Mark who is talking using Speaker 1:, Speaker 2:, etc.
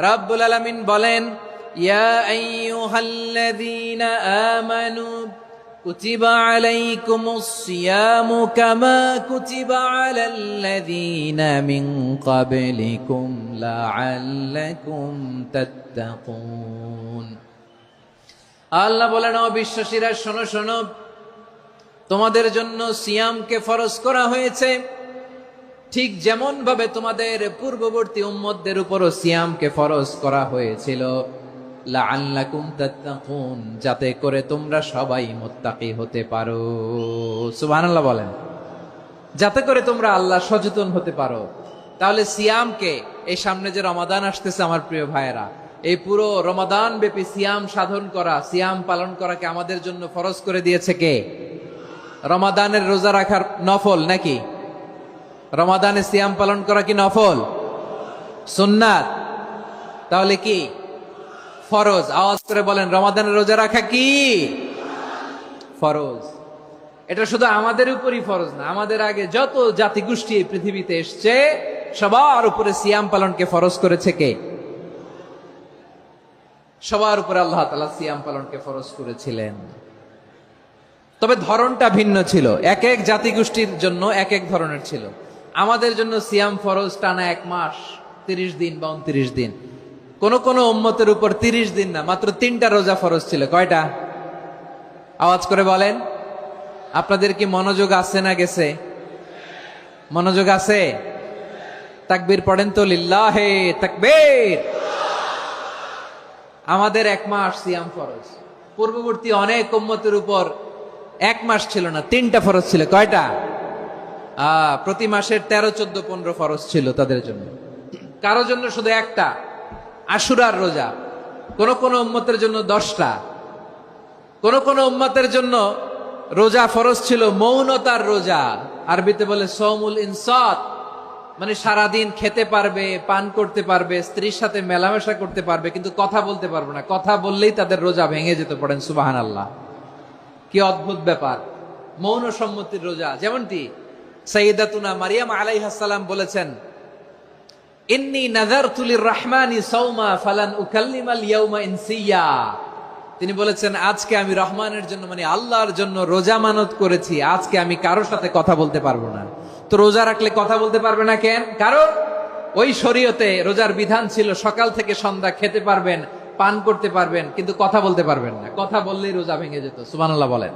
Speaker 1: রাব্বুল আলামিন বলেন, ইয়া আইয়ুহাল্লাযীনা আমানু কুতিবা আলাইকুমুস সিয়ামু কামা কুতিবা আলাল্লাযীনা মিন ক্বাবলিকুম লাআল্লাকুম তাত্তাকুন। আল্লাহ বলেন, ও বিশ্বাসীরা শোনো শোনো, তোমাদের জন্য সিয়ামকে ফরজ করা হয়েছে, ঠিক যেমন ভাবে তোমাদের পূর্ববর্তী উম্মতদের উপরও সিয়ামকে ফরজ করা হয়েছিল, লাআল্লাকুম তাত্তাকুন, যাতে করে তোমরা সবাই মুত্তাকি হতে পারো। সুবহানাল্লাহ বলেন, যাতে করে তোমরা আল্লাহ সচেতন হতে পারো। তাহলে সিয়ামকে, এই সামনে যে রমাদান আসতেছে আমার প্রিয় ভাইয়েরা, এই পুরো রমাদান ব্যাপী সিয়াম সাধন করা, সিয়াম পালন করাকে আমাদের জন্য ফরজ করে দিয়েছে কে? রমাদানের রোজা রাখার নফল নাকি? রমাদানে সিয়াম পালন করা কি নফল? সুন্নাত। তাহলে কি ফরজ? আওয়াজ করে বলেন, রমাদানের রোজা রাখা কি ফরজ? এটা শুধু আমাদের উপরই ফরজ না, আমাদের আগে যত জাতিগোষ্ঠী এই পৃথিবীতে এসছে সবার উপরে সিয়াম পালনকে ফরজ করেছে কে? সবার উপরে আল্লাহ তাআলা সিয়াম পালনকে ফরজ করেছিলেন। তবে ধরনটা ভিন্ন ছিল, এক এক জাতিগোষ্ঠীর জন্য এক এক ধরনের ছিল। আমাদের জন্য সিয়াম ফরজ টানা 1 মাস 30 দিন বা 29 দিন। কোন কোন উম্মতের উপর 30 দিন না, মাত্র 3টা রোজা ফরজ ছিল। কয়টা? আওয়াজ করে বলেন। আপনাদের কি মনোযোগ আছে না গেছে? মনোযোগ আছে? তাকবীর পড়েন তো, লিল্লাহে তাকবীর। আমাদের 1 মাস সিয়াম ফরজ। পূর্ববর্তী অনেক উম্মতের উপর 1 মাস ছিল না, 3টা ফরজ ছিল। কয়টা? প্রতি মাসের 13, 14, 15 ফরজ ছিল তাদের জন্য। কারো জন্য শুধু একটা, আশুরার রোজা। কোন কোন উম্মতের জন্য 10টা। কোন কোন উম্মতের জন্য রোজা ফরজ ছিল মৌনতার রোজা, আরবিতে বলে সৌমুল ইনসাত, মানে সারাদিন খেতে পারবে, পান করতে পারবে, স্ত্রীর সাথে মেলামেশা করতে পারবে, কিন্তু কথা বলতে পারবে না। কথা বললেই তাদের রোজা ভেঙে যেত। পড়েন সুবহানাল্লাহ। কি অদ্ভুত ব্যাপার! মৌন সম্মতির রোজা। যেমনটি সাইয়্যিদাতুনা মারিয়াম আলাইহিস সালাম বলেছেন, ইন্নী নাযারতু লির-রাহমানি সাওমা ফালান উকাল্লিমাল ইয়াওমা ইনসিয়া। তিনি বলেছেন, আজকে আমি রহমানের জন্য, মানে আল্লাহর জন্য রোজা মানত করেছি, আজকে আমি কারোর সাথে কথা বলতে পারবো না। তো রোজা রাখলে কথা বলতে পারবে না কেন? কারণ ওই শরীয়তে রোজার বিধান ছিল সকাল থেকে সন্ধ্যা খেতে পারবেন, পান করতে পারবেন, কিন্তু কথা বলতে পারবেন না। কথা বললেই রোজা ভেঙে যেত। সুবহানাল্লাহ বলেন।